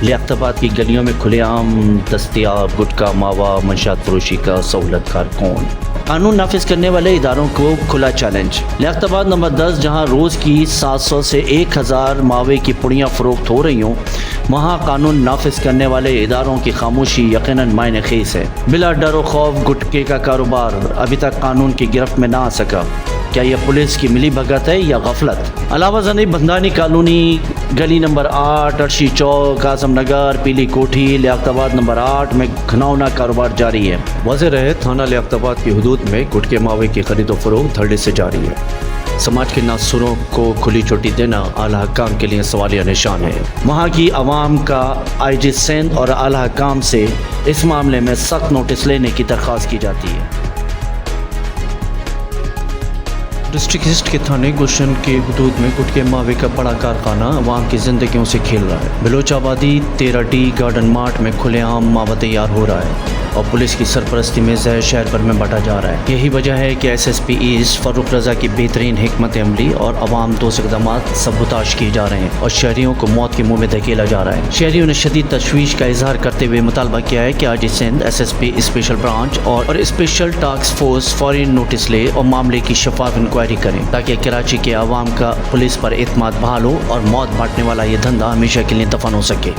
लियाकताबाद की गलियों में खुलेआम दस्तयाब गुटखा मावा मंशात फरोशी का सहूलत कार कौन। कानून नाफिज करने वाले इदारों को खुला चैलेंज। लियाकताबाद नंबर 10 जहां रोज़ की 700 से 1000 मावे की पुड़ियाँ फ़रोख्त हो रही हों, वहाँ कानून नाफिज करने वाले इदारों की खामोशी यकीनन मायने खेज है। बिला डर व खौफ गुटखे का कारोबार अभी तक कानून की गिरफ्त में ना आ सका। क्या यह पुलिस की मिली भगत है या गफलत। अलावा ज़नी बंदानी कॉलोनी गली नंबर 8 अर्शी चौक आजम नगर पीली कोठी लियाकताबाद नंबर 8 में घिनौना कारोबार जारी है। वाज़ेह रहे थाना लियाकताबाद की हुदूद में गुटखे मावे की खरीद व फरोख्त धड़ल्ले से जारी है। समाज के नासुरों को खुली चोटी देना आला हकाम के लिए सवालिया निशान है। वहाँ की आवाम का IG सिंध और आला हकाम से इस मामले में सख्त नोटिस लेने की दरख्वास्त की जाती है। डिस्ट्रिक्ट ईस्ट के थाने गुलशन के हुदूद में गुटखे मावे का बड़ा कारखाना अवाम की ज़िंदगियों से खेल रहा है। बलोच आबादी 13D गार्डन मार्ट में खुलेआम मावा तैयार हो रहा है और पुलिस की सरपरस्ती में जहर शहर भर में बांटा जा रहा है। यही वजह है कि SSP ईस्ट फ़ारूक रज़ा की बेहतरीन हिकमत अमली और अवाम दोस्त इक़दामात सबूताश किए जा रहे हैं और शहरियों को मौत के मुँह में धकेला जा रहा है। शहरियों ने शदीद तशवीश का इजहार करते हुए मुतालबा किया है कि IG Sindh SSP special branch और स्पेशल टास्क फोर्स फौरी नोटिस ले और मामले की शफाफ इंक्वायरी करें ताकि कराची के आवाम का पुलिस पर एतमाद बहाल हो और मौत बांटने वाला ये धंधा हमेशा के लिए दफन हो सके।